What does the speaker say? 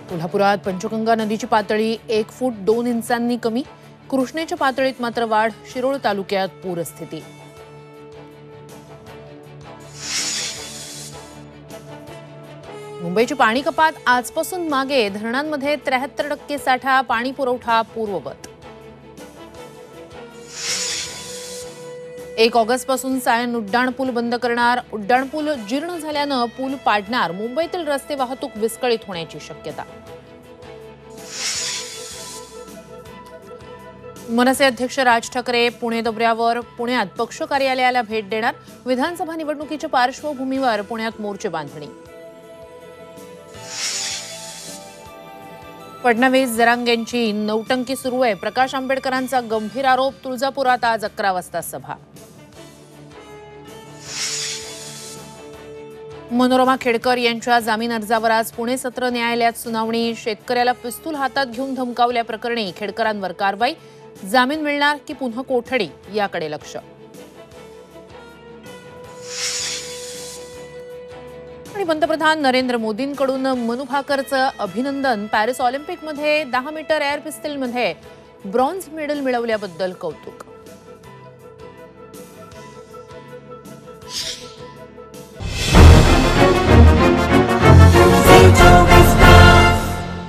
कोल्हापुरात पंचगंगा नदीची पातळी 1 फूट 2 इंचांनी कमी. कृष्णेच्या पातळीत मात्र वाढ. शिरोळ तालुक्यात पूरस्थिती. मुंबईची पाणी कपात आजपासून मागे. धरणांमध्ये 73% साठा. पाणी पुरवठा पूर्ववत. 1 ऑगस्टपासून सायन उड्डाणपूल बंद करणार. उड्डाणपूल जीर्ण झाल्यानं पूल पाडणार. मुंबईतील रस्ते वाहतूक विस्कळीत होण्याची शक्यता. मनसे अध्यक्ष राज ठाकरे पुणे दौऱ्यावर. पुण्यात पक्ष कार्यालयाला भेट देणार. विधानसभा निवडणुकीच्या पार्श्वभूमीवर पुण्यात मोर्चे बांधणी. फडणवीस जरांगेंची नौटंकी सुरू आहे. प्रकाश आंबेडकरांचा गंभीर आरोप. तुळजापुरात आज 11 वाजता सभा. मनोरमा खेडकर यांच्या जामीन अर्जावर आज पुणे सत्र न्यायालयात सुनावणी. शेतकऱ्याला पिस्तूल हातात घेऊन धमकावल्याप्रकरणी खेडकरांवर कारवाई. जामीन मिळणार की पुन्हा कोठडी याकडे लक्ष. आणि पंतप्रधान नरेंद्र मोदींकडून मनू भाकरचं अभिनंदन. पॅरिस ऑलिम्पिकमध्ये 10 मीटर एअर पिस्तलमध्ये ब्रॉन्झ मेडल मिळवल्याबद्दल कौतुक.